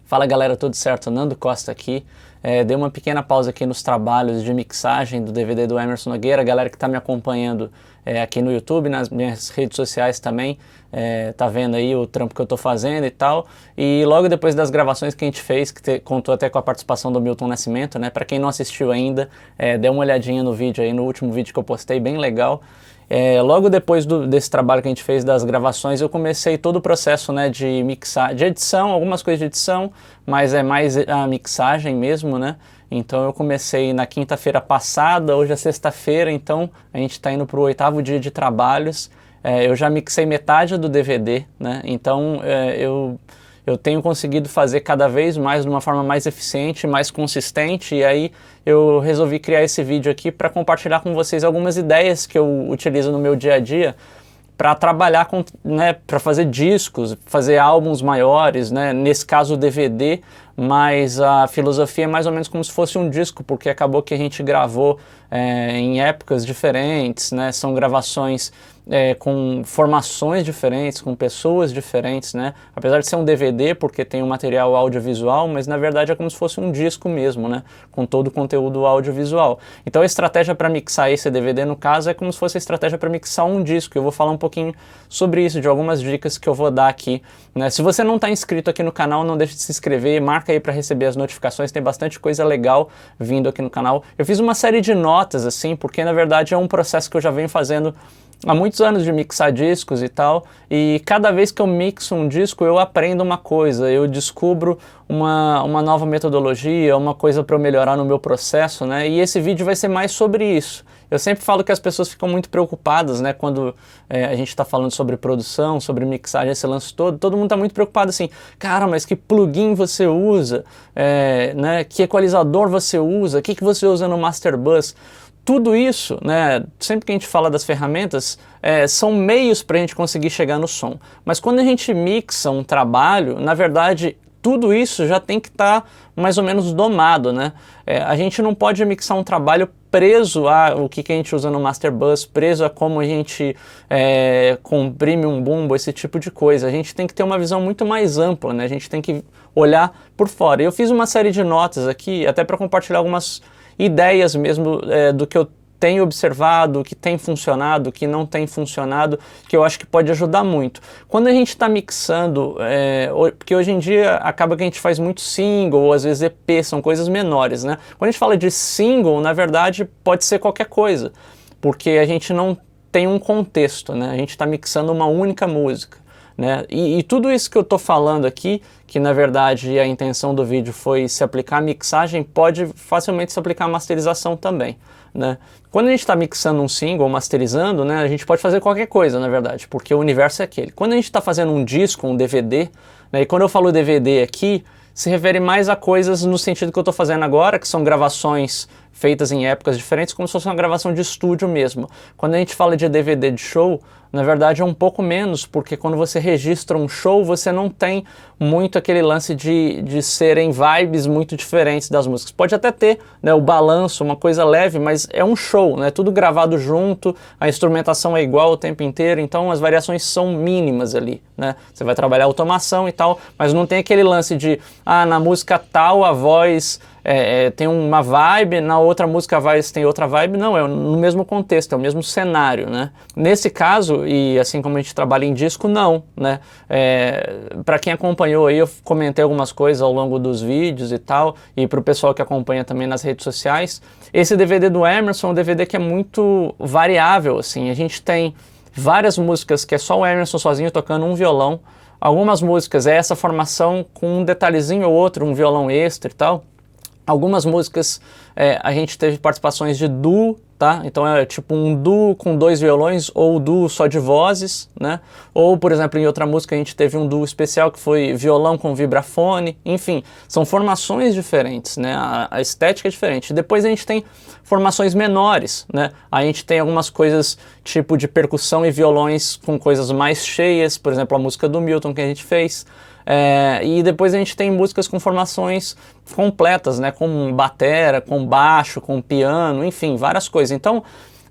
Fala galera, tudo certo? Nando Costa aqui. Dei uma pequena pausa aqui nos trabalhos de mixagem do DVD do Emerson Nogueira. A galera que está me acompanhando aqui no YouTube, nas minhas redes sociais também, tá vendo aí o trampo que eu tô fazendo e tal. E logo depois das gravações que a gente fez, que contou até com a participação do Milton Nascimento, né? Para quem não assistiu ainda, dê uma olhadinha no vídeo aí, no último vídeo que eu postei, bem legal. Logo depois desse trabalho que a gente fez das gravações, eu comecei todo o processo, né, de mixar, de edição, algumas coisas de edição, mas é mais a mixagem mesmo, né? Então eu comecei na quinta-feira passada, hoje é sexta-feira, então a gente está indo para o 8º dia de trabalhos. Eu já mixei metade do DVD, né? Então eu tenho conseguido fazer cada vez mais de uma forma mais eficiente, mais consistente, e aí eu resolvi criar esse vídeo aqui para compartilhar com vocês algumas ideias que eu utilizo no meu dia a dia para trabalhar com, né, para fazer discos, fazer álbuns maiores, né, nesse caso o DVD, mas a filosofia é mais ou menos como se fosse um disco, porque acabou que a gente gravou em épocas diferentes, né, são gravações com formações diferentes, com pessoas diferentes, né, apesar de ser um DVD, porque tem um material audiovisual, mas na verdade é como se fosse um disco mesmo, né, com todo o conteúdo audiovisual. Então a estratégia para mixar esse DVD, no caso, é como se fosse a estratégia para mixar um disco. Eu vou falar um pouquinho sobre isso, de algumas dicas que eu vou dar aqui, né. Se você não está inscrito aqui no canal, não deixe de se inscrever, marca aí para receber as notificações, tem bastante coisa legal vindo aqui no canal. Eu fiz uma série de notas, assim, porque na verdade é um processo que eu já venho fazendo há muitos anos de mixar discos e tal, e cada vez que eu mixo um disco eu aprendo uma coisa, eu descubro uma nova metodologia, uma coisa para eu melhorar no meu processo, né? E esse vídeo vai ser mais sobre isso. Eu sempre falo que as pessoas ficam muito preocupadas, né, quando a gente está falando sobre produção, sobre mixagem, esse lance todo mundo está muito preocupado assim, cara, mas que plugin você usa, né, que equalizador você usa, o que você usa no Master Bus? Tudo isso, né, sempre que a gente fala das ferramentas, são meios para a gente conseguir chegar no som. Mas quando a gente mixa um trabalho, na verdade, tudo isso já tem que estar mais ou menos domado, né? A gente não pode mixar um trabalho preso a o que a gente usa no Master Bus, preso a como a gente comprime um bumbo, esse tipo de coisa. A gente tem que ter uma visão muito mais ampla, né? A gente tem que olhar por fora. Eu fiz uma série de notas aqui, até para compartilhar algumas ideias mesmo do que eu tenho observado, que tem funcionado, que não tem funcionado, que eu acho que pode ajudar muito. Quando a gente está mixando, porque hoje em dia acaba que a gente faz muito single, ou às vezes EP, são coisas menores, né? Quando a gente fala de single, na verdade pode ser qualquer coisa, porque a gente não tem um contexto, né? A gente está mixando uma única música, né? E tudo isso que eu estou falando aqui, que na verdade a intenção do vídeo foi se aplicar à mixagem, pode facilmente se aplicar à masterização também, né? Quando a gente está mixando um single, masterizando, né, a gente pode fazer qualquer coisa, na verdade, porque o universo é aquele. Quando a gente está fazendo um disco, um DVD, né, e quando eu falo DVD aqui, se refere mais a coisas no sentido que eu estou fazendo agora, que são gravações feitas em épocas diferentes, como se fosse uma gravação de estúdio mesmo. Quando a gente fala de DVD de show, na verdade é um pouco menos, porque quando você registra um show, você não tem muito aquele lance de serem vibes muito diferentes das músicas. Pode até ter, né, o balanço, uma coisa leve, mas é um show, né, tudo gravado junto, a instrumentação é igual o tempo inteiro, então as variações são mínimas ali, né? Você vai trabalhar automação e tal, mas não tem aquele lance de, na música tal a voz tem uma vibe, na outra música a voz tem outra vibe. Não, é no mesmo contexto, é o mesmo cenário, né? Nesse caso, e assim como a gente trabalha em disco, não, né? Para quem acompanhou aí, eu comentei algumas coisas ao longo dos vídeos e tal, e para o pessoal que acompanha também nas redes sociais, esse DVD do Emerson é um DVD que é muito variável, assim. A gente tem várias músicas que é só o Emerson sozinho tocando um violão, algumas músicas é essa formação com um detalhezinho ou outro, um violão extra e tal. Algumas músicas a gente teve participações de duo, tá? Então é tipo um duo com 2 violões ou duo só de vozes, né? Ou, por exemplo, em outra música a gente teve um duo especial que foi violão com vibrafone, enfim, são formações diferentes, né? A estética é diferente. Depois a gente tem formações menores, né? A gente tem algumas coisas tipo de percussão e violões com coisas mais cheias, por exemplo, a música do Milton que a gente fez. E depois a gente tem músicas com formações completas, né, com batera, com baixo, com piano, enfim, várias coisas. Então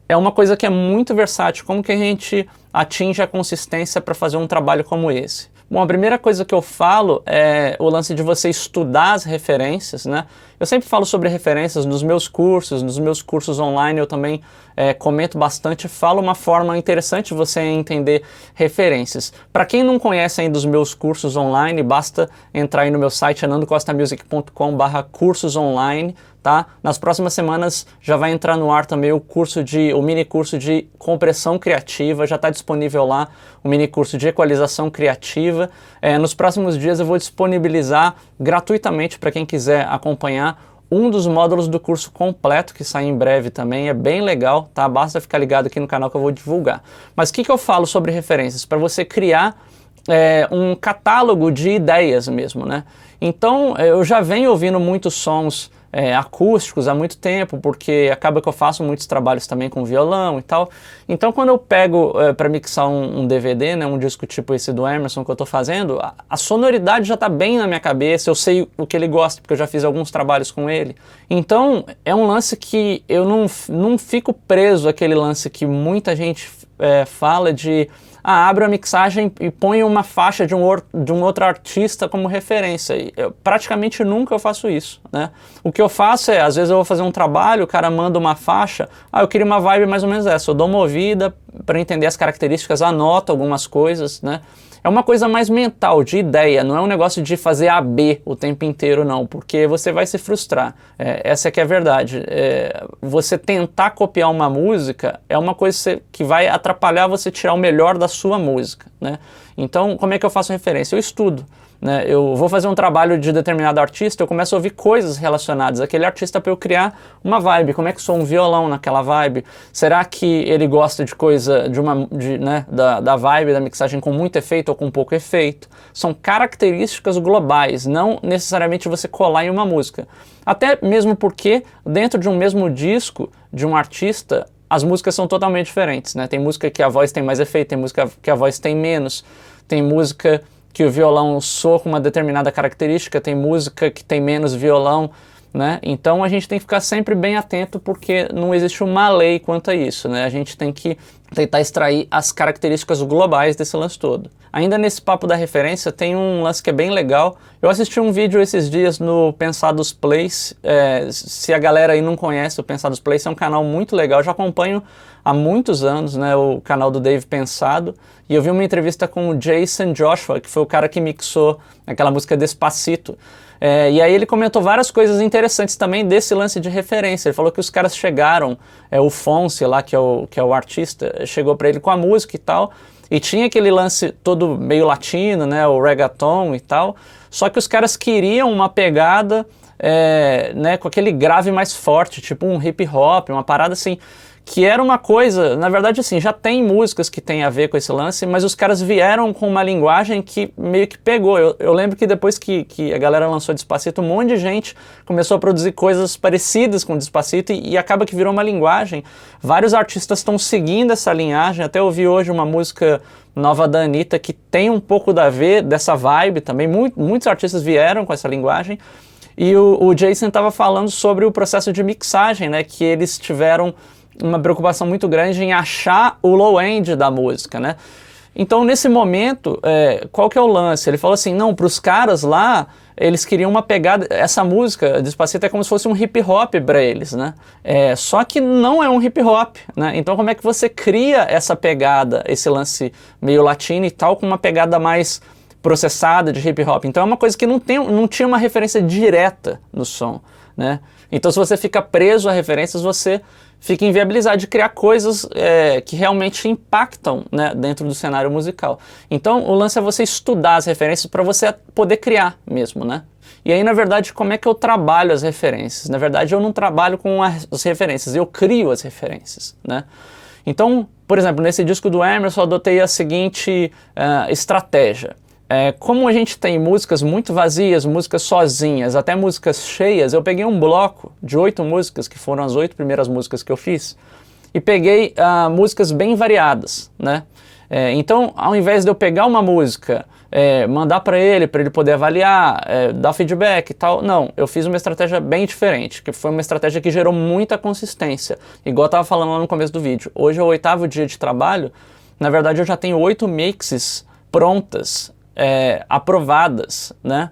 é uma coisa que é muito versátil, como que a gente atinge a consistência para fazer um trabalho como esse? Bom, a primeira coisa que eu falo é o lance de você estudar as referências, né? Eu sempre falo sobre referências nos meus cursos online eu também comento bastante, falo uma forma interessante de você entender referências. Para quem não conhece ainda os meus cursos online, basta entrar aí no meu site, anandocostamusic.com/cursos online, tá? Nas próximas semanas já vai entrar no ar também o mini curso de compressão criativa, já está disponível lá o mini curso de equalização criativa. Nos próximos dias eu vou disponibilizar gratuitamente para quem quiser acompanhar um dos módulos do curso completo, que sai em breve também, é bem legal, tá? Basta ficar ligado aqui no canal que eu vou divulgar. Mas o que eu falo sobre referências? Para você criar um catálogo de ideias mesmo, né? Então, eu já venho ouvindo muitos sons acústicos há muito tempo, porque acaba que eu faço muitos trabalhos também com violão e tal. Então, quando eu pego para mixar um DVD, né, um disco tipo esse do Emerson que eu estou fazendo, a sonoridade já está bem na minha cabeça, eu sei o que ele gosta, porque eu já fiz alguns trabalhos com ele. Então, é um lance que eu não fico preso àquele lance que muita gente fala de abre a mixagem e põe uma faixa de um outro artista como referência. Praticamente nunca eu faço isso, né? O que eu faço às vezes eu vou fazer um trabalho, o cara manda uma faixa, eu queria uma vibe mais ou menos essa, eu dou uma ouvida para entender as características, anoto algumas coisas, né? É uma coisa mais mental, de ideia, não é um negócio de fazer AB o tempo inteiro não, porque você vai se frustrar, essa é que é a verdade. Você tentar copiar uma música é uma coisa que vai atrapalhar você tirar o melhor da sua música, né? Então, como é que eu faço referência? Eu estudo, né? Eu vou fazer um trabalho de determinado artista, eu começo a ouvir coisas relacionadas àquele artista para eu criar uma vibe. Como é que soa um violão naquela vibe? Será que ele gosta de coisa, da vibe da mixagem com muito efeito ou com pouco efeito? São características globais, não necessariamente você colar em uma música. Até mesmo porque dentro de um mesmo disco de um artista, as músicas são totalmente diferentes, né? Tem música que a voz tem mais efeito, tem música que a voz tem menos, tem música que o violão soa com uma determinada característica, tem música que tem menos violão, né? Então a gente tem que ficar sempre bem atento, porque não existe uma lei quanto a isso, né? A gente tem que tentar extrair as características globais desse lance todo. Ainda nesse papo da referência, tem um lance que é bem legal. Eu assisti um vídeo esses dias no Pensados Plays. Se a galera aí não conhece, o Pensados Plays é um canal muito legal. Eu já acompanho há muitos anos, né, o canal do Dave Pensado. E eu vi uma entrevista com o Jason Joshua, que foi o cara que mixou aquela música Despacito. E aí ele comentou várias coisas interessantes também desse lance de referência. Ele falou que os caras chegaram, o Fonse lá, que é o artista, chegou para ele com a música e tal, e tinha aquele lance todo meio latino, né, o reggaeton e tal, só que os caras queriam uma pegada né, com aquele grave mais forte, tipo um hip hop, uma parada assim, que era uma coisa, na verdade assim, já tem músicas que tem a ver com esse lance, mas os caras vieram com uma linguagem que meio que pegou. Eu lembro que depois que a galera lançou Despacito, um monte de gente começou a produzir coisas parecidas com Despacito e acaba que virou uma linguagem. Vários artistas estão seguindo essa linhagem, até ouvi hoje uma música nova da Anitta que tem um pouco a ver dessa vibe também, muitos artistas vieram com essa linguagem. E o Jason estava falando sobre o processo de mixagem, né, que eles tiveram uma preocupação muito grande em achar o low-end da música, né? Então, nesse momento, qual que é o lance? Ele falou assim, não, para os caras lá, eles queriam uma pegada, essa música, Despacito, é como se fosse um hip-hop para eles, né? Só que não é um hip-hop, né? Então, como é que você cria essa pegada, esse lance meio latino e tal, com uma pegada mais processada de hip-hop? Então, é uma coisa que não tinha uma referência direta no som, né? Então, se você fica preso a referências, você fica inviabilizado de criar coisas que realmente impactam, né, dentro do cenário musical. Então, o lance é você estudar as referências para você poder criar mesmo, né? E aí, na verdade, como é que eu trabalho as referências? Na verdade, eu não trabalho com as referências, eu crio as referências, né? Então, por exemplo, nesse disco do Emerson, eu adotei a seguinte estratégia. Como a gente tem músicas muito vazias, músicas sozinhas, até músicas cheias, eu peguei um bloco de 8 músicas, que foram as 8 primeiras músicas que eu fiz, e peguei músicas bem variadas, né? Então, ao invés de eu pegar uma música, mandar para ele poder avaliar, dar feedback e tal, não, eu fiz uma estratégia bem diferente, que foi uma estratégia que gerou muita consistência, igual eu estava falando lá no começo do vídeo. Hoje é o 8º dia de trabalho, na verdade eu já tenho 8 mixes prontas, aprovadas, né?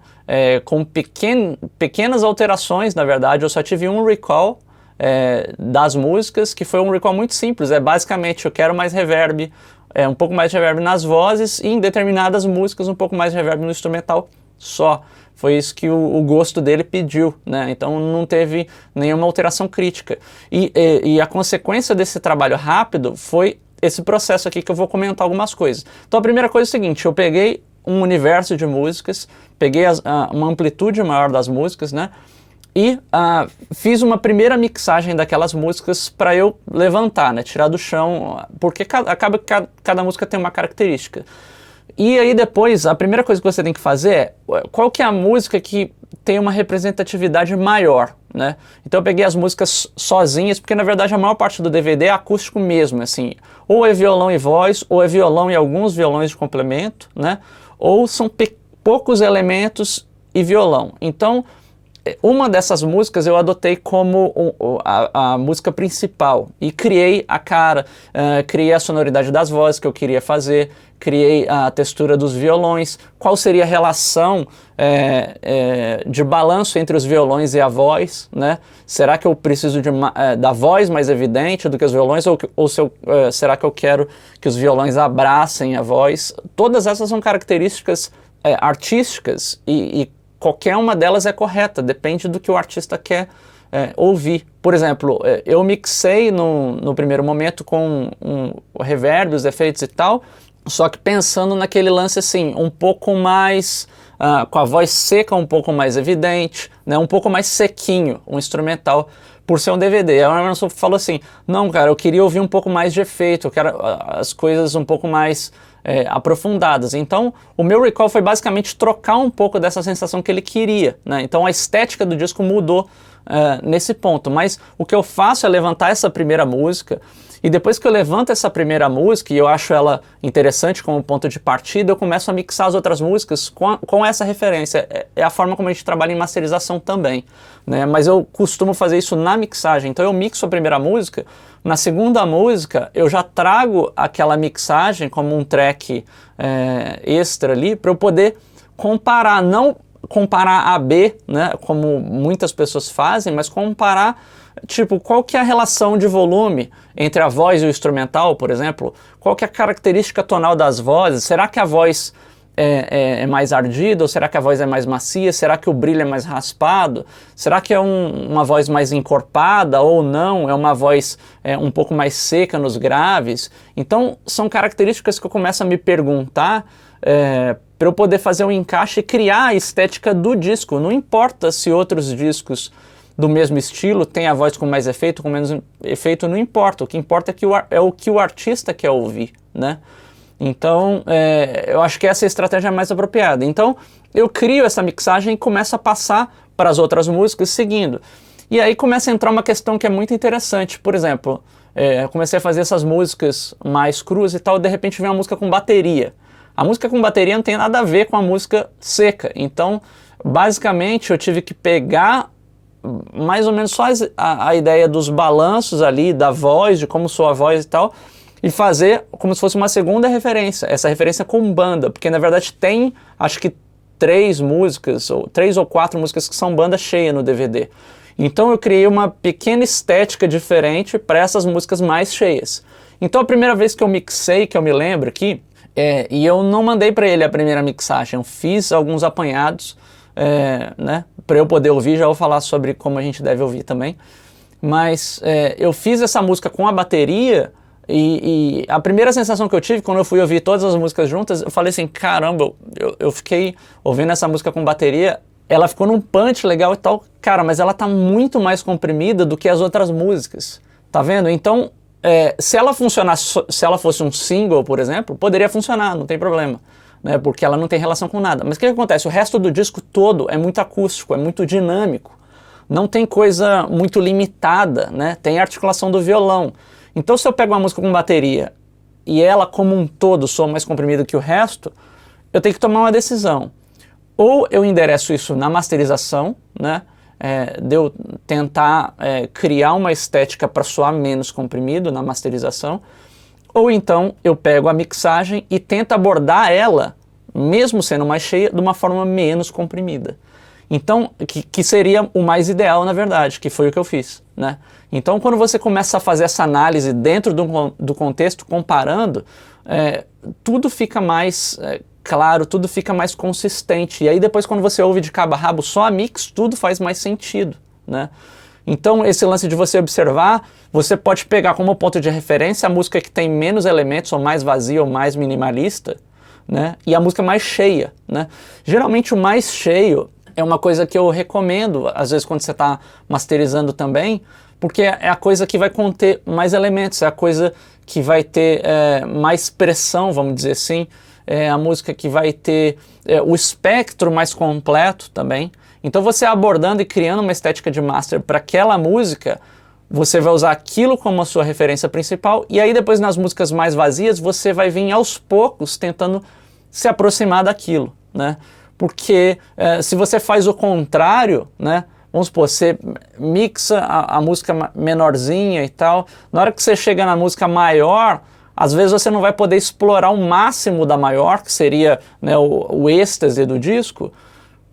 Com pequenas alterações, na verdade. Eu só tive um recall das músicas, que foi um recall muito simples. Basicamente, eu quero mais reverb, um pouco mais de reverb nas vozes, e em determinadas músicas um pouco mais de reverb no instrumental só. Foi isso que o gosto dele pediu, né? Então não teve nenhuma alteração crítica. E a consequência desse trabalho rápido foi esse processo aqui, que eu vou comentar algumas coisas. Então a primeira coisa é o seguinte: eu peguei um universo de músicas, peguei uma amplitude maior das músicas, né? E fiz uma primeira mixagem daquelas músicas para eu levantar, né? Tirar do chão, porque acaba que cada música tem uma característica. E aí depois, a primeira coisa que você tem que fazer é, qual que é a música que tem uma representatividade maior, né? Então eu peguei as músicas sozinhas, porque na verdade a maior parte do DVD é acústico mesmo, assim, ou é violão e voz, ou é violão e alguns violões de complemento, né? Ou são poucos elementos e violão. Então, uma dessas músicas eu adotei como a música principal e criei a cara, criei a sonoridade das vozes que eu queria fazer, criei a textura dos violões, qual seria a relação de balanço entre os violões e a voz, né? Será que eu preciso da voz mais evidente do que os violões, ou será que eu quero que os violões abracem a voz? Todas essas são características artísticas e qualquer uma delas é correta, depende do que o artista quer ouvir. Por exemplo, eu mixei no primeiro momento com reverb, os efeitos e tal, só que pensando naquele lance assim, um pouco mais, com a voz seca um pouco mais evidente, né, um pouco mais sequinho, um instrumental, por ser um DVD. A Emerson falou assim, não cara, eu queria ouvir um pouco mais de efeito, eu quero as coisas um pouco mais aprofundadas. Então o meu recall foi basicamente trocar um pouco dessa sensação que ele queria, né? Então a estética do disco mudou nesse ponto, mas o que eu faço é levantar essa primeira música, e depois que eu levanto essa primeira música e eu acho ela interessante como ponto de partida, eu começo a mixar as outras músicas com essa referência. É a forma como a gente trabalha em masterização também, né? Mas eu costumo fazer isso na mixagem. Então eu mixo a primeira música, na segunda música eu já trago aquela mixagem como um track extra ali, para eu poder comparar, não comparar A, B, né, como muitas pessoas fazem, mas comparar, tipo, qual que é a relação de volume entre a voz e o instrumental, por exemplo, qual que é a característica tonal das vozes, será que a voz é mais ardida, ou será que a voz é mais macia, será que o brilho é mais raspado, será que é uma voz mais encorpada ou não, é uma voz um pouco mais seca nos graves. Então são características que eu começo a me perguntar para eu poder fazer um encaixe e criar a estética do disco. Não importa se outros discos do mesmo estilo têm a voz com mais efeito, com menos efeito, não importa. O que importa é o que o artista quer ouvir, né? Então, eu acho que essa é a estratégia mais apropriada. Então, eu crio essa mixagem e começo a passar para as outras músicas seguindo. E aí começa a entrar uma questão que é muito interessante. Por exemplo, eu comecei a fazer essas músicas mais cruas e tal, de repente vem uma música com bateria. A música com bateria não tem nada a ver com a música seca. Então, basicamente, eu tive que pegar mais ou menos só a ideia dos balanços ali, da voz, de como soa a voz e tal, e fazer como se fosse uma segunda referência, essa referência com banda, porque na verdade tem, acho que 3 ou 4 músicas que são banda cheia no DVD. Então eu criei uma pequena estética diferente para essas músicas mais cheias. Então a primeira vez que eu mixei, que eu me lembro aqui, e eu não mandei para ele a primeira mixagem, eu fiz alguns apanhados, né, para eu poder ouvir, já vou falar sobre como a gente deve ouvir também, mas eu fiz essa música com a bateria, e a primeira sensação que eu tive quando eu fui ouvir todas as músicas juntas, eu falei assim, caramba, eu fiquei ouvindo essa música com bateria, ela ficou num punch legal e tal, cara, mas ela tá muito mais comprimida do que as outras músicas, tá vendo? Então, se ela funcionasse, se ela fosse um single, por exemplo, poderia funcionar, não tem problema, né, porque ela não tem relação com nada. Mas o que acontece? O resto do disco todo é muito acústico, é muito dinâmico, não tem coisa muito limitada, né, tem articulação do violão. Então se eu pego uma música com bateria e ela como um todo soa mais comprimida que o resto, eu tenho que tomar uma decisão. Ou eu endereço isso na masterização, né, de eu tentar criar uma estética para soar menos comprimido na masterização, ou então eu pego a mixagem e tento abordar ela, mesmo sendo mais cheia, de uma forma menos comprimida. Então, que seria o mais ideal, na verdade, que foi o que eu fiz, né? Então, quando você começa a fazer essa análise dentro do contexto, comparando, tudo fica mais claro, tudo fica mais consistente. E aí depois, quando você ouve de cabo a rabo só a mix, tudo faz mais sentido, né? Então, esse lance de você observar, você pode pegar como ponto de referência a música que tem menos elementos, ou mais vazia, ou mais minimalista, né? E a música mais cheia, né? Geralmente o mais cheio é uma coisa que eu recomendo, às vezes quando você está masterizando também, porque é a coisa que vai conter mais elementos, é a coisa que vai ter mais pressão, vamos dizer assim, é a música que vai ter o espectro mais completo também. Então você abordando e criando uma estética de master para aquela música, você vai usar aquilo como a sua referência principal, e aí depois nas músicas mais vazias você vai vir aos poucos tentando se aproximar daquilo, né? Porque se você faz o contrário, né? Vamos supor, você mixa a música menorzinha e tal, na hora que você chega na música maior, às vezes você não vai poder explorar o máximo da maior, que seria, né, o êxtase do disco,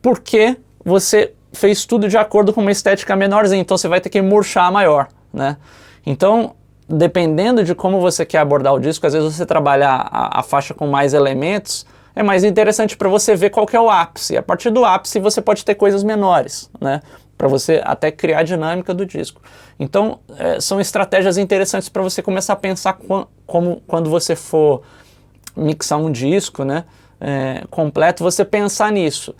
porque você fez tudo de acordo com uma estética menorzinha, então você vai ter que murchar a maior, né? Então, dependendo de como você quer abordar o disco, às vezes você trabalhar a faixa com mais elementos, é mais interessante para você ver qual que é o ápice. A partir do ápice você pode ter coisas menores, né? Para você até criar a dinâmica do disco. Então, são estratégias interessantes para você começar a pensar quando você for mixar um disco, né, completo, você pensar nisso.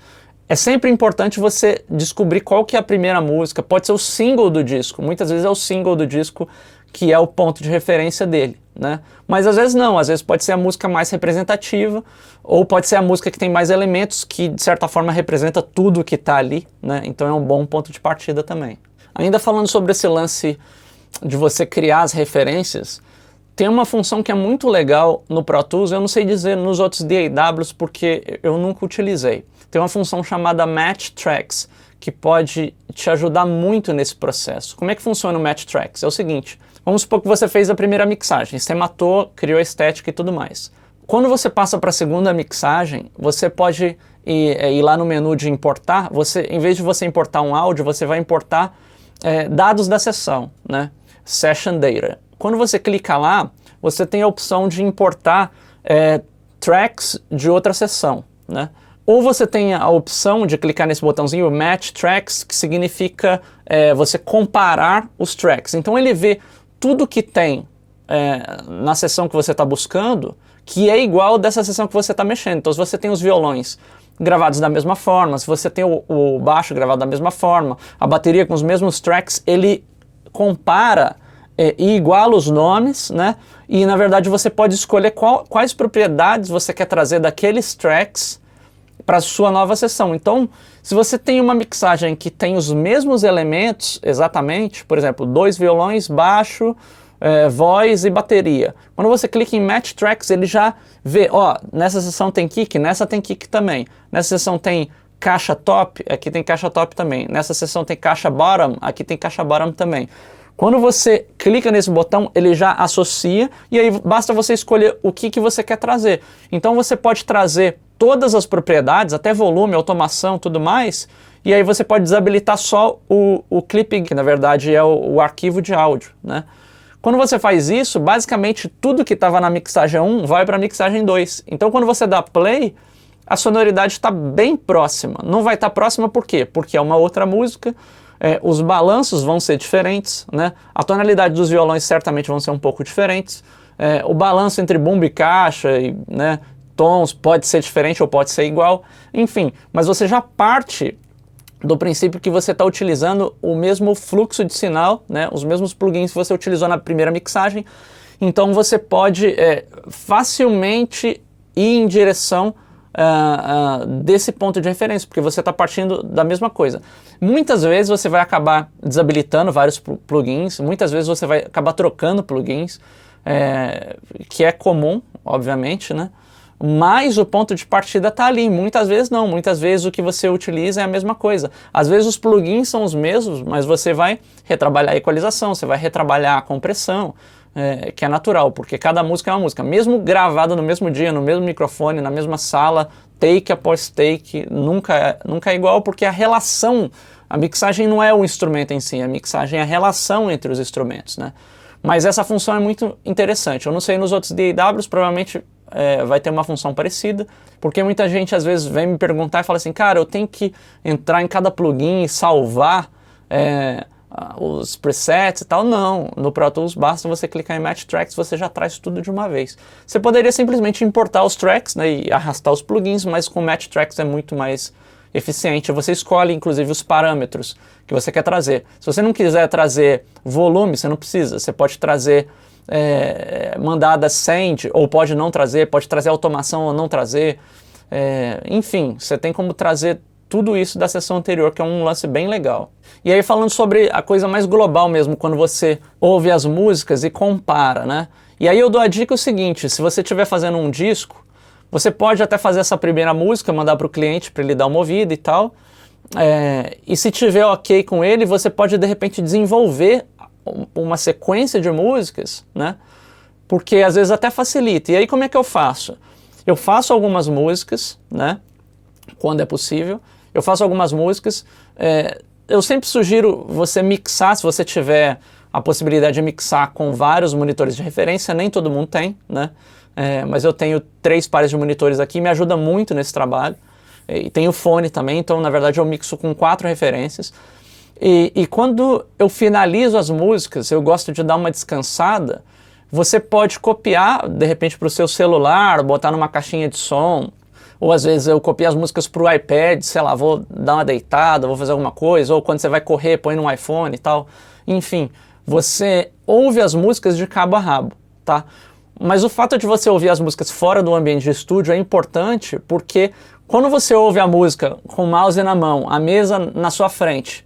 É sempre importante você descobrir qual que é a primeira música, pode ser o single do disco, muitas vezes é o single do disco que é o ponto de referência dele, né? Mas às vezes não, às vezes pode ser a música mais representativa, ou pode ser a música que tem mais elementos, que de certa forma representa tudo que está ali, né? Então é um bom ponto de partida também. Ainda falando sobre esse lance de você criar as referências, tem uma função que é muito legal no Pro Tools, eu não sei dizer nos outros DAWs porque eu nunca utilizei. Tem uma função chamada Match Tracks, que pode te ajudar muito nesse processo. Como é que funciona o Match Tracks? É o seguinte, vamos supor que você fez a primeira mixagem, você matou, criou a estética e tudo mais. Quando você passa para a segunda mixagem, você pode ir lá no menu de importar, em vez de você importar um áudio, você vai importar dados da sessão, né? Session Data. Quando você clica lá, você tem a opção de importar tracks de outra sessão, né? Ou você tem a opção de clicar nesse botãozinho Match Tracks, que significa você comparar os tracks. Então ele vê tudo que tem na sessão que você está buscando, que é igual dessa sessão que você está mexendo. Então se você tem os violões gravados da mesma forma, se você tem o baixo gravado da mesma forma, a bateria com os mesmos tracks, ele compara e iguala os nomes, né? E na verdade você pode escolher quais propriedades você quer trazer daqueles tracks para a sua nova sessão. Então, se você tem uma mixagem que tem os mesmos elementos exatamente, por exemplo, 2 violões, baixo, voz e bateria. Quando você clica em Match Tracks, ele já vê, ó, nessa sessão tem kick, nessa tem kick também. Nessa sessão tem caixa top, aqui tem caixa top também. Nessa sessão tem caixa bottom, aqui tem caixa bottom também. Quando você clica nesse botão, ele já associa e aí basta você escolher o que você quer trazer. Então você pode trazer todas as propriedades, até volume, automação, tudo mais, e aí você pode desabilitar só o clipping, que na verdade é o arquivo de áudio, né? Quando você faz isso, basicamente tudo que estava na mixagem 1 vai para a mixagem 2. Então quando você dá play, a sonoridade está bem próxima. Não vai estar próxima por quê? Porque é uma outra música, os balanços vão ser diferentes, né? A tonalidade dos violões certamente vão ser um pouco diferentes, o balanço entre bumbo e caixa, né, tons pode ser diferente ou pode ser igual, enfim, mas você já parte do princípio que você está utilizando o mesmo fluxo de sinal, né, os mesmos plugins que você utilizou na primeira mixagem, então você pode facilmente ir em direção desse ponto de referência, porque você está partindo da mesma coisa. Muitas vezes você vai acabar desabilitando vários plugins, muitas vezes você vai acabar trocando plugins, que é comum, obviamente, né? Mas o ponto de partida está ali. Muitas vezes não, muitas vezes o que você utiliza é a mesma coisa. Às vezes os plugins são os mesmos, mas você vai retrabalhar a equalização, você vai retrabalhar a compressão, que é natural, porque cada música é uma música, mesmo gravada no mesmo dia, no mesmo microfone, na mesma sala, take após take, nunca é igual, porque a relação, a mixagem não é o instrumento em si, a mixagem é a relação entre os instrumentos, né? Mas essa função é muito interessante. Eu não sei nos outros DAWs, provavelmente vai ter uma função parecida, porque muita gente às vezes vem me perguntar e fala assim, cara, eu tenho que entrar em cada plugin e salvar os presets e tal. Não, no Pro Tools basta você clicar em Match Tracks, você já traz tudo de uma vez. Você poderia simplesmente importar os tracks, né, e arrastar os plugins, mas com Match Tracks é muito mais eficiente. Você escolhe inclusive os parâmetros que você quer trazer. Se você não quiser trazer volume, você não precisa. Você pode trazer mandada send, ou pode não trazer, pode trazer automação ou não trazer. Enfim, você tem como trazer tudo isso da sessão anterior, que é um lance bem legal. E aí falando sobre a coisa mais global mesmo, quando você ouve as músicas e compara, né? E aí eu dou a dica o seguinte, se você estiver fazendo um disco, você pode até fazer essa primeira música, mandar para o cliente para ele dar uma ouvida e tal, e se tiver ok com ele, você pode de repente desenvolver uma sequência de músicas, né? Porque às vezes até facilita. E aí como é que eu faço? Eu faço algumas músicas, né? Quando é possível, eu faço algumas músicas, eu sempre sugiro você mixar, se você tiver a possibilidade de mixar com vários monitores de referência, nem todo mundo tem, né? Mas eu tenho 3 pares de monitores aqui, me ajuda muito nesse trabalho, e tenho fone também, então na verdade eu mixo com 4 referências, e quando eu finalizo as músicas, eu gosto de dar uma descansada, você pode copiar de repente para o seu celular, botar numa caixinha de som, ou às vezes eu copio as músicas para o iPad, sei lá, vou dar uma deitada, vou fazer alguma coisa, ou quando você vai correr, põe no iPhone e tal. Enfim, você ouve as músicas de cabo a rabo, tá? Mas o fato de você ouvir as músicas fora do ambiente de estúdio é importante porque quando você ouve a música com o mouse na mão, a mesa na sua frente,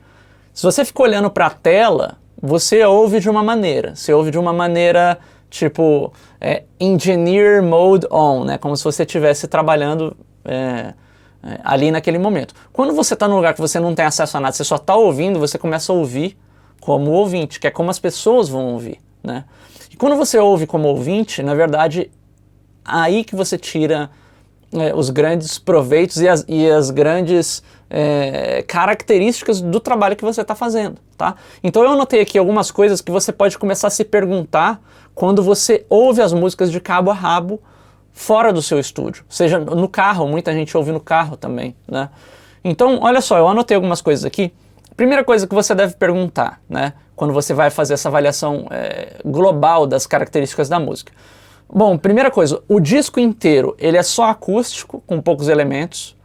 se você fica olhando para a tela, você ouve de uma maneira. Você ouve de uma maneira tipo engineer mode on, né? Como se você estivesse trabalhando ali naquele momento. Quando você está num lugar que você não tem acesso a nada, você só está ouvindo, você começa a ouvir como ouvinte, que é como as pessoas vão ouvir, né? E quando você ouve como ouvinte, na verdade, aí que você tira os grandes proveitos e as grandes características do trabalho que você está fazendo, tá? Então eu anotei aqui algumas coisas que você pode começar a se perguntar quando você ouve as músicas de cabo a rabo fora do seu estúdio, seja no carro, muita gente ouve no carro também, né? Então, olha só, eu anotei algumas coisas aqui. Primeira coisa que você deve perguntar, né, quando você vai fazer essa avaliação global das características da música. Bom, primeira coisa, o disco inteiro, ele é só acústico, com poucos elementos,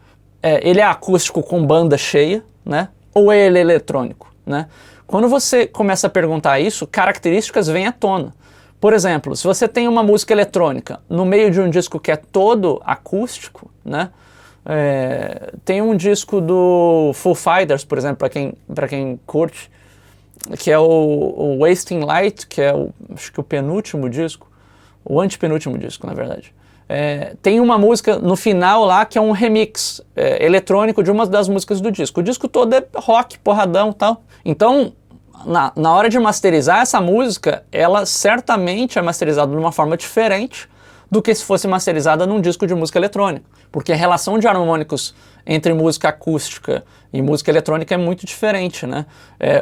ele é acústico com banda cheia, né, ou ele é eletrônico, né? Quando você começa a perguntar isso, características vêm à tona. Por exemplo, se você tem uma música eletrônica no meio de um disco que é todo acústico, né? Tem um disco do Foo Fighters, por exemplo, para quem curte, que é o Wasting Light, que é acho que o penúltimo disco, o antepenúltimo disco, na verdade. Tem uma música no final lá que é um remix eletrônico de uma das músicas do disco. O disco todo é rock, porradão e tal. Então, na hora de masterizar essa música, ela certamente é masterizada de uma forma diferente do que se fosse masterizada num disco de música eletrônica. Porque a relação de harmônicos entre música acústica e música eletrônica é muito diferente, né?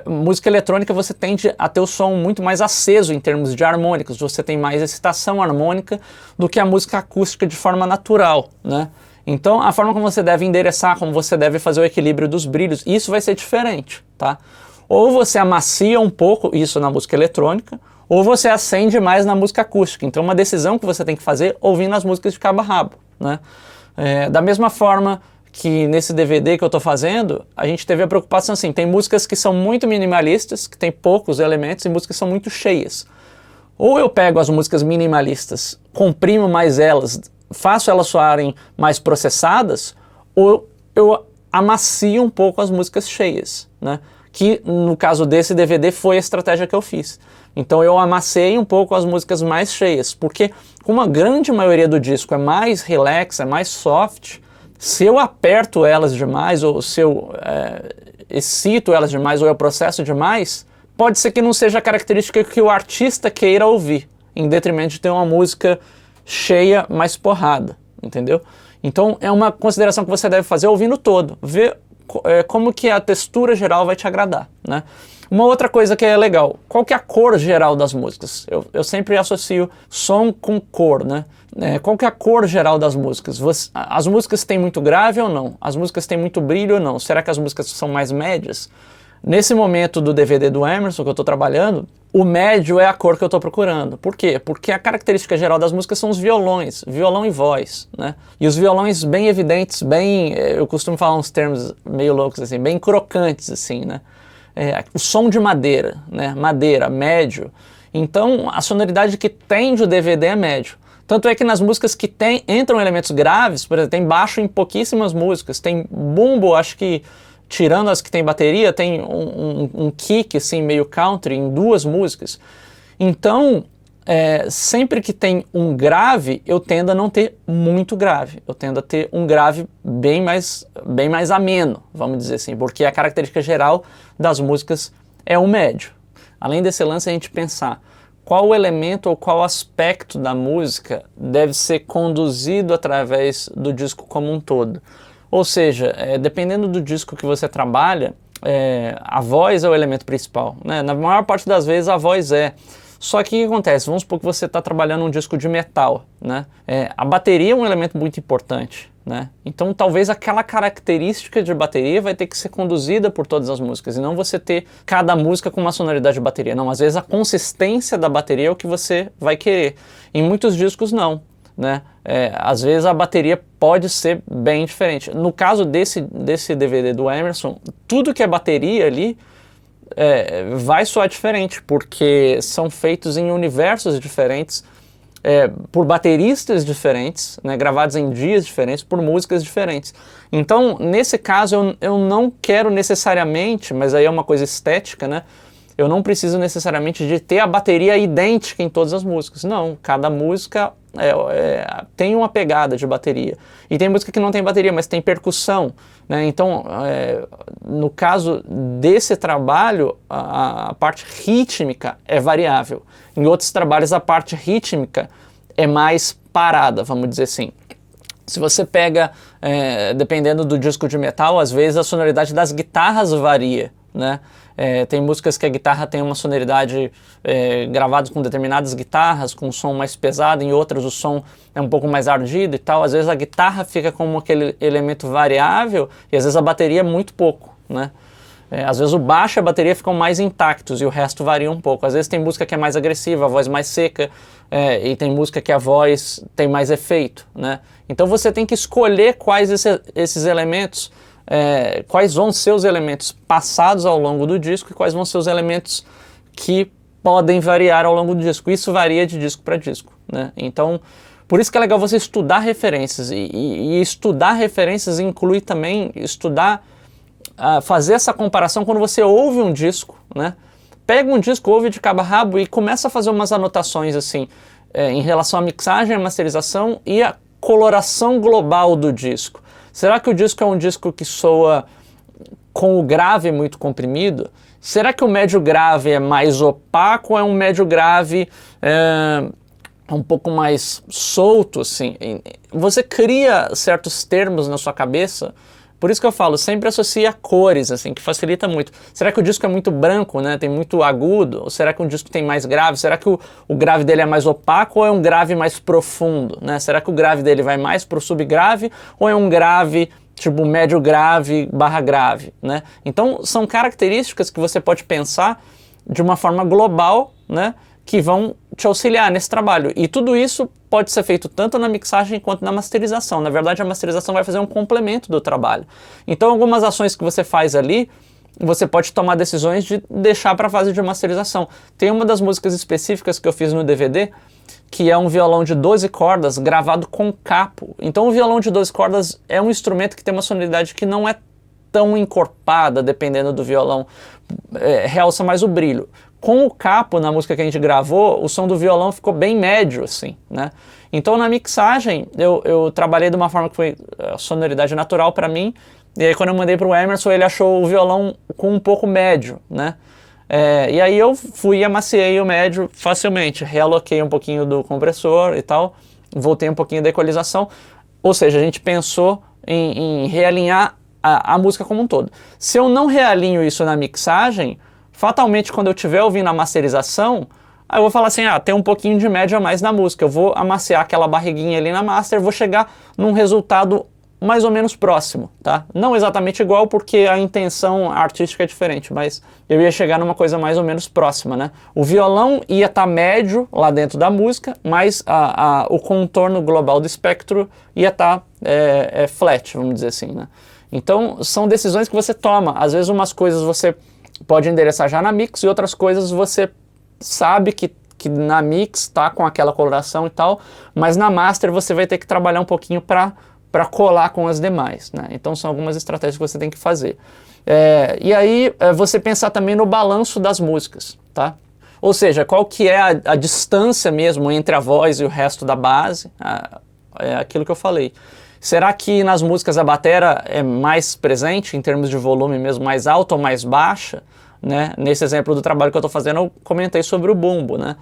Música eletrônica você tende a ter o som muito mais aceso em termos de harmônicos, você tem mais excitação harmônica do que a música acústica de forma natural, né? Então a forma como você deve endereçar, como você deve fazer o equilíbrio dos brilhos, isso vai ser diferente, tá? Ou você amacia um pouco isso na música eletrônica, ou você acende mais na música acústica. Então uma decisão que você tem que fazer ouvindo as músicas de cabo a rabo, né? Da mesma forma que nesse DVD que eu estou fazendo, a gente teve a preocupação assim, tem músicas que são muito minimalistas, que tem poucos elementos, e músicas que são muito cheias. Ou eu pego as músicas minimalistas, comprimo mais elas, faço elas soarem mais processadas, ou eu amacio um pouco as músicas cheias, né? Que no caso desse DVD foi a estratégia que eu fiz. Então eu amaciei um pouco as músicas mais cheias, porque como a grande maioria do disco é mais relax, é mais soft, se eu aperto elas demais, ou se eu excito elas demais, ou eu processo demais, pode ser que não seja a característica que o artista queira ouvir, em detrimento de ter uma música cheia, mais porrada, entendeu? Então é uma consideração que você deve fazer ouvindo todo, ver como que a textura geral vai te agradar, né? Uma outra coisa que é legal, qual que é a cor geral das músicas? Eu sempre associo som com cor, né? Qual que é a cor geral das músicas? As músicas têm muito grave ou não? As músicas têm muito brilho ou não? Será que as músicas são mais médias? Nesse momento do DVD do Emerson que eu estou trabalhando, o médio é a cor que eu estou procurando. Por quê? Porque a característica geral das músicas são os violões, violão e voz, né? E os violões bem evidentes, eu costumo falar uns termos meio loucos assim, bem crocantes assim, né? O som de madeira, né? Madeira, médio. Então a sonoridade que tem de DVD é médio. Tanto é que nas músicas que entram elementos graves, por exemplo, tem baixo em pouquíssimas músicas, tem bumbo, acho que tirando as que tem bateria, tem um kick assim, meio country em 2 músicas. Então, sempre que tem um grave, eu tendo a não ter muito grave. Eu tendo a ter um grave bem mais ameno, vamos dizer assim, porque a característica geral das músicas é o médio. Além desse lance, a gente pensar qual elemento ou qual aspecto da música deve ser conduzido através do disco como um todo. Ou seja, dependendo do disco que você trabalha, a voz é o elemento principal, né? Na maior parte das vezes a voz é. Só que o que acontece? Vamos supor que você está trabalhando um disco de metal, né? A bateria é um elemento muito importante, né? Então talvez aquela característica de bateria vai ter que ser conduzida por todas as músicas, e não você ter cada música com uma sonoridade de bateria. Não, às vezes a consistência da bateria é o que você vai querer. Em muitos discos não, né? Às vezes a bateria pode ser bem diferente. No caso desse DVD do Emerson, tudo que é bateria ali vai soar diferente, porque são feitos em universos diferentes, por bateristas diferentes, né, gravados em dias diferentes, por músicas diferentes. Então, nesse caso, eu não quero necessariamente, mas aí é uma coisa estética, né? Eu não preciso necessariamente de ter a bateria idêntica em todas as músicas. Não, cada música tem uma pegada de bateria. E tem música que não tem bateria, mas tem percussão, né? Então, no caso desse trabalho, a parte rítmica é variável. Em outros trabalhos, a parte rítmica é mais parada, vamos dizer assim. Se você pega, dependendo do disco de metal, às vezes a sonoridade das guitarras varia, né? Tem músicas que a guitarra tem uma sonoridade gravada com determinadas guitarras, com um som mais pesado, em outras o som é um pouco mais ardido e tal. Às vezes a guitarra fica como aquele elemento variável e às vezes a bateria é muito pouco, né? Às vezes o baixo e a bateria ficam mais intactos e o resto varia um pouco. Às vezes tem música que é mais agressiva, a voz mais seca, e tem música que a voz tem mais efeito, né? Então você tem que escolher quais esses elementos, quais vão ser os elementos passados ao longo do disco e quais vão ser os elementos que podem variar ao longo do disco. Isso varia de disco para disco, né? Então, por isso que é legal você estudar referências, e estudar referências inclui também estudar, fazer essa comparação quando você ouve um disco, né? Pega um disco, ouve de cabo a rabo e começa a fazer umas anotações assim, em relação à mixagem, à masterização e à coloração global do disco. Será que o disco é um disco que soa com o grave muito comprimido? Será que o médio grave é mais opaco ou é um médio grave um pouco mais solto, assim? Você cria certos termos na sua cabeça. Por isso que eu falo, sempre associa cores, assim, que facilita muito. Será que o disco é muito branco, né? Tem muito agudo? Ou será que um disco tem mais grave? Será que o grave dele é mais opaco ou é um grave mais profundo, né? Será que o grave dele vai mais pro subgrave ou é um grave tipo médio grave barra grave, né? Então são características que você pode pensar de uma forma global, né? Que vão te auxiliar nesse trabalho. E tudo isso pode ser feito tanto na mixagem quanto na masterização. Na verdade, a masterização vai fazer um complemento do trabalho. Então, algumas ações que você faz ali, você pode tomar decisões de deixar para a fase de masterização. Tem uma das músicas específicas que eu fiz no DVD, que é um violão de 12 cordas gravado com capo. Então, o violão de 12 cordas é um instrumento que tem uma sonoridade que não é tão encorpada, dependendo do violão, realça mais o brilho. Com o capo, na música que a gente gravou, o som do violão ficou bem médio, assim, né? Então, na mixagem, eu trabalhei de uma forma que foi sonoridade natural para mim, e aí quando eu mandei para o Emerson, ele achou o violão com um pouco médio, né? E aí eu fui e amaciei o médio facilmente, realoquei um pouquinho do compressor e tal, voltei um pouquinho da equalização, ou seja, a gente pensou em realinhar a música como um todo. Se eu não realinho isso na mixagem, fatalmente quando eu estiver ouvindo a masterização, aí eu vou falar assim, tem um pouquinho de médio a mais na música, eu vou amaciar aquela barriguinha ali na master, vou chegar num resultado mais ou menos próximo, tá? Não exatamente igual, porque a intenção artística é diferente, mas eu ia chegar numa coisa mais ou menos próxima, né? O violão ia estar médio lá dentro da música, mas o contorno global do espectro ia estar flat, vamos dizer assim, né? Então, são decisões que você toma. Às vezes umas coisas você pode endereçar já na mix e outras coisas você sabe que na mix tá com aquela coloração e tal, mas na master você vai ter que trabalhar um pouquinho para colar com as demais, né? Então são algumas estratégias que você tem que fazer. E aí você pensar também no balanço das músicas, tá? Ou seja, qual que é a distância mesmo entre a voz e o resto da base, é aquilo que eu falei. Será que nas músicas a batera é mais presente, em termos de volume mesmo, mais alta ou mais baixa? Né? Nesse exemplo do trabalho que eu estou fazendo, eu comentei sobre o bumbo, né?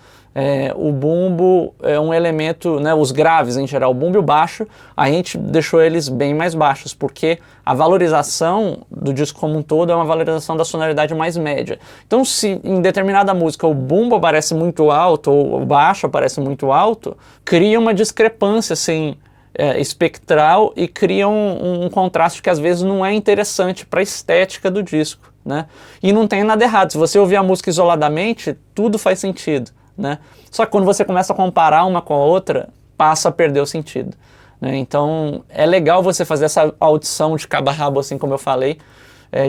O bumbo é um elemento, né, os graves em geral, o bumbo e o baixo, a gente deixou eles bem mais baixos, porque a valorização do disco como um todo é uma valorização da sonoridade mais média. Então, se em determinada música o bumbo aparece muito alto ou o baixo aparece muito alto, cria uma discrepância assim, espectral e cria um contraste que às vezes não é interessante para a estética do disco, né? E não tem nada errado, se você ouvir a música isoladamente, tudo faz sentido, né? Só que quando você começa a comparar uma com a outra, passa a perder o sentido, né? Então é legal você fazer essa audição de cabo a rabo, assim como eu falei,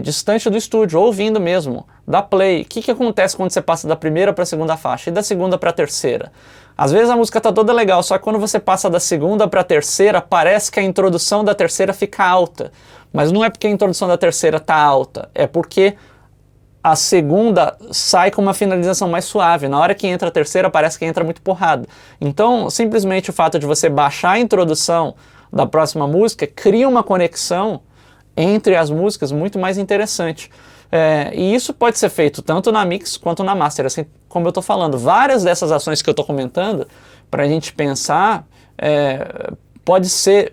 distante do estúdio, ouvindo mesmo, dá play. O que acontece quando você passa da primeira para a segunda faixa e da segunda para a terceira? Às vezes a música tá toda legal, só que quando você passa da segunda para a terceira, parece que a introdução da terceira fica alta. Mas não é porque a introdução da terceira tá alta, é porque a segunda sai com uma finalização mais suave. Na hora que entra a terceira, parece que entra muito porrada. Então, simplesmente o fato de você baixar a introdução da próxima música cria uma conexão entre as músicas muito mais interessante. E isso pode ser feito tanto na mix quanto na master, assim como eu estou falando. Várias dessas ações que eu estou comentando, para a gente pensar, pode ser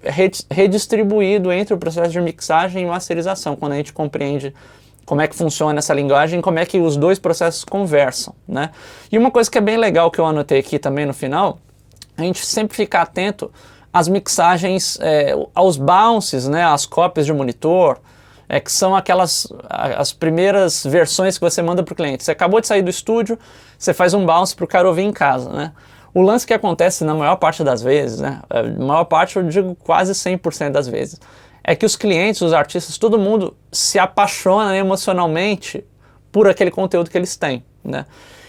redistribuído entre o processo de mixagem e masterização, quando a gente compreende como é que funciona essa linguagem, como é que os dois processos conversam, né? E uma coisa que é bem legal que eu anotei aqui também no final, a gente sempre ficar atento às mixagens, aos bounces, né, às cópias de monitor, que são as primeiras versões que você manda para o cliente. Você acabou de sair do estúdio, você faz um bounce para o cara ouvir em casa, né? O lance que acontece na maior parte das vezes, né, na maior parte eu digo quase 100% das vezes, é que os clientes, os artistas, todo mundo se apaixona emocionalmente por aquele conteúdo que eles têm, né?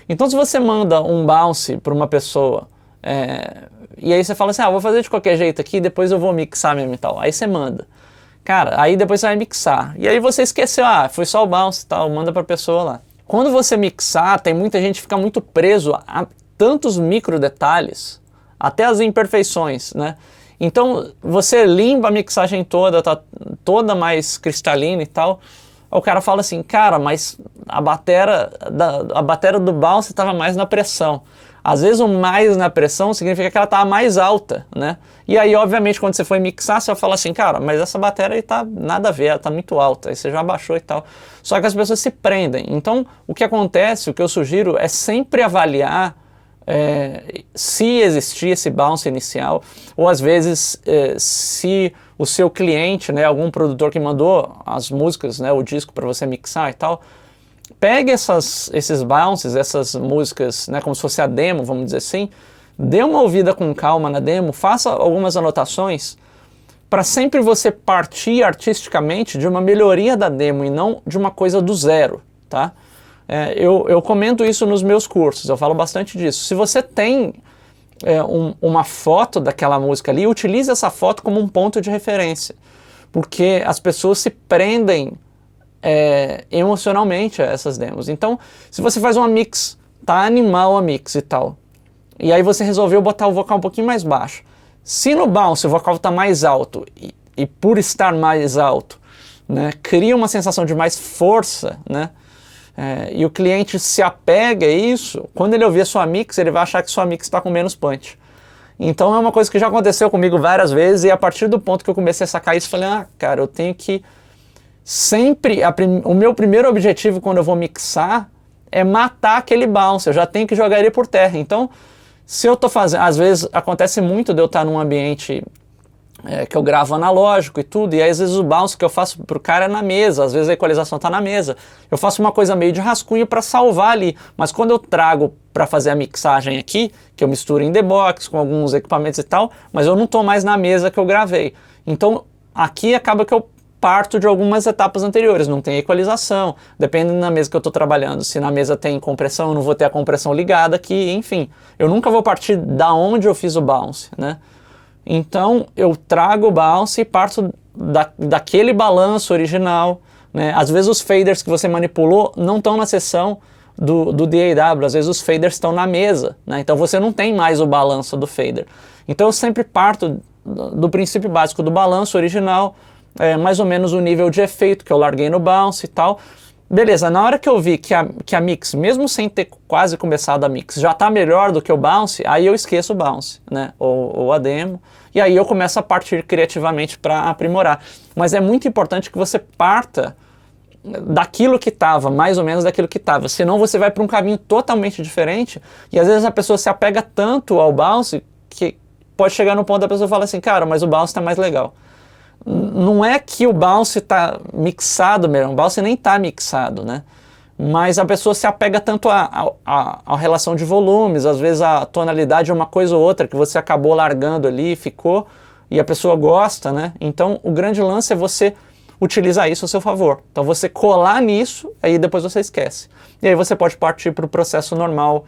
Então se você manda um bounce para uma pessoa, e aí você fala assim, vou fazer de qualquer jeito aqui, depois eu vou mixar mesmo e tal, aí você manda. Cara, aí depois você vai mixar. E aí você esqueceu, foi só o bounce e tal, manda pra pessoa lá. Quando você mixar, tem muita gente que fica muito preso a tantos micro detalhes, até as imperfeições, né? Então, você limpa a mixagem toda, tá toda mais cristalina e tal. O cara fala assim, cara, mas a batera do bounce estava mais na pressão. Às vezes o mais na pressão significa que ela tá mais alta, né? E aí, obviamente, quando você for mixar, você vai falar assim, cara, mas essa bateria aí tá nada a ver, ela tá muito alta, aí você já abaixou e tal. Só que as pessoas se prendem. Então, o que acontece, o que eu sugiro é sempre avaliar se existir esse bounce inicial, ou às vezes se o seu cliente, né, algum produtor que mandou as músicas, né, o disco para você mixar e tal, pegue esses bounces, essas músicas, né, como se fosse a demo, vamos dizer assim, dê uma ouvida com calma na demo, faça algumas anotações para sempre você partir artisticamente de uma melhoria da demo e não de uma coisa do zero, tá? Eu comento isso nos meus cursos, eu falo bastante disso. Se você tem uma foto daquela música ali, utilize essa foto como um ponto de referência, porque as pessoas se prendem emocionalmente a essas demos. Então, se você faz uma mix, tá animal a mix e tal, e aí você resolveu botar o vocal um pouquinho mais baixo. Se no bounce o vocal tá mais alto, e por estar mais alto, né, cria uma sensação de mais força, né, e o cliente se apega a isso, quando ele ouvir a sua mix, ele vai achar que sua mix está com menos punch. Então é uma coisa que já aconteceu comigo várias vezes, e a partir do ponto que eu comecei a sacar isso, eu falei, cara, eu tenho que sempre, o meu primeiro objetivo quando eu vou mixar é matar aquele bounce, eu já tenho que jogar ele por terra. Então, se eu estou fazendo, às vezes acontece muito de eu estar num ambiente que eu gravo analógico e tudo, e aí, às vezes o bounce que eu faço pro cara é na mesa, às vezes a equalização tá na mesa. Eu faço uma coisa meio de rascunho para salvar ali, mas quando eu trago para fazer a mixagem aqui, que eu misturo em The Box com alguns equipamentos e tal, mas eu não tô mais na mesa que eu gravei. Então aqui acaba que eu parto de algumas etapas anteriores, não tem equalização, dependendo da mesa que eu estou trabalhando. Se na mesa tem compressão, eu não vou ter a compressão ligada aqui, enfim. Eu nunca vou partir da onde eu fiz o bounce, né? Então eu trago o bounce e parto daquele balanço original, né? Às vezes os faders que você manipulou não estão na seção do DAW, às vezes os faders estão na mesa, né? Então você não tem mais o balanço do fader. Então eu sempre parto do princípio básico do balanço original, mais ou menos o nível de efeito que eu larguei no bounce e tal. Beleza, na hora que eu vi que a mix, mesmo sem ter quase começado a mix, já está melhor do que o bounce, aí eu esqueço o bounce, né? Ou a demo, e aí eu começo a partir criativamente para aprimorar. Mas é muito importante que você parta daquilo que estava, mais ou menos daquilo que estava, senão você vai para um caminho totalmente diferente, e às vezes a pessoa se apega tanto ao bounce que pode chegar no ponto da pessoa falar assim, cara, mas o bounce está mais legal. Não é que o bounce está mixado mesmo, o bounce nem está mixado, né? Mas a pessoa se apega tanto à relação de volumes, às vezes a tonalidade é uma coisa ou outra que você acabou largando ali, ficou, e a pessoa gosta, né? Então o grande lance é você utilizar isso a seu favor. Então você colar nisso, aí depois você esquece. E aí você pode partir para o processo normal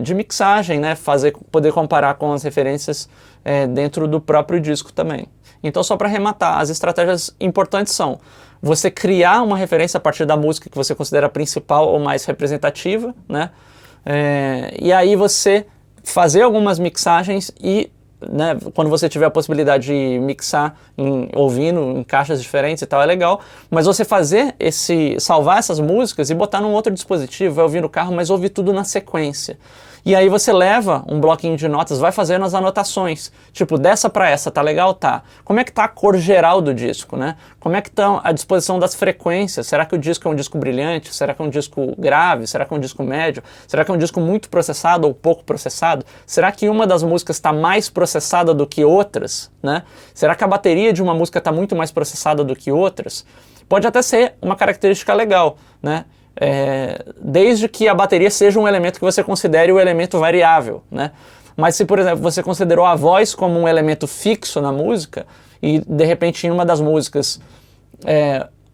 de mixagem, né? Poder comparar com as referências dentro do próprio disco também. Então, só para arrematar, as estratégias importantes são você criar uma referência a partir da música que você considera principal ou mais representativa, né? E aí você fazer algumas mixagens e, né, quando você tiver a possibilidade de mixar ouvindo em caixas diferentes e tal, é legal, mas você salvar essas músicas e botar num outro dispositivo, vai ouvir no carro, mas ouvir tudo na sequência. E aí você leva um bloquinho de notas, vai fazendo as anotações, tipo, dessa pra essa, tá legal? Tá. Como é que tá a cor geral do disco, né? Como é que tá a disposição das frequências? Será que o disco é um disco brilhante? Será que é um disco grave? Será que é um disco médio? Será que é um disco muito processado ou pouco processado? Será que uma das músicas está mais processada do que outras, né? Será que a bateria de uma música está muito mais processada do que outras? Pode até ser uma característica legal, né? Desde que a bateria seja um elemento que você considere o elemento variável, né? Mas se, por exemplo, você considerou a voz como um elemento fixo na música e, de repente, em uma das músicas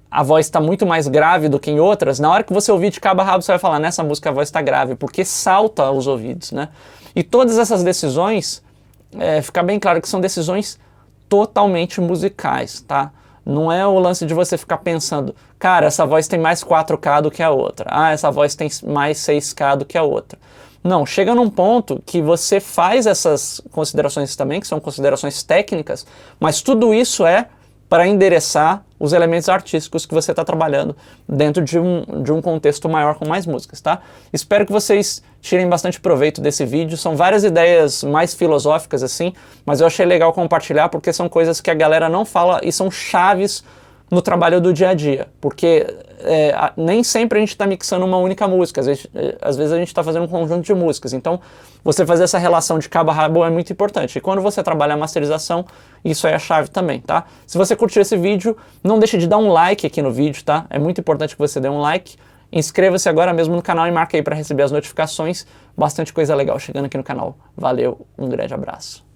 a voz está muito mais grave do que em outras, na hora que você ouvir de cabo a rabo, você vai falar, nessa música a voz está grave, porque salta aos ouvidos, né? E todas essas decisões, fica bem claro que são decisões totalmente musicais, tá? Não é o lance de você ficar pensando, cara, essa voz tem mais 4K do que a outra. Ah, essa voz tem mais 6K do que a outra. Não, chega num ponto que você faz essas considerações também, que são considerações técnicas, mas tudo isso é para endereçar os elementos artísticos que você está trabalhando dentro de um contexto maior com mais músicas, tá? Espero que vocês tirem bastante proveito desse vídeo. São várias ideias mais filosóficas assim, mas eu achei legal compartilhar porque são coisas que a galera não fala e são chaves no trabalho do dia a dia, porque nem sempre a gente está mixando uma única música, às vezes a gente está fazendo um conjunto de músicas, então você fazer essa relação de cabo a rabo é muito importante, e quando você trabalha a masterização, isso é a chave também, tá? Se você curtiu esse vídeo, não deixe de dar um like aqui no vídeo, tá? É muito importante que você dê um like, inscreva-se agora mesmo no canal e marque aí para receber as notificações, bastante coisa legal chegando aqui no canal. Valeu, um grande abraço.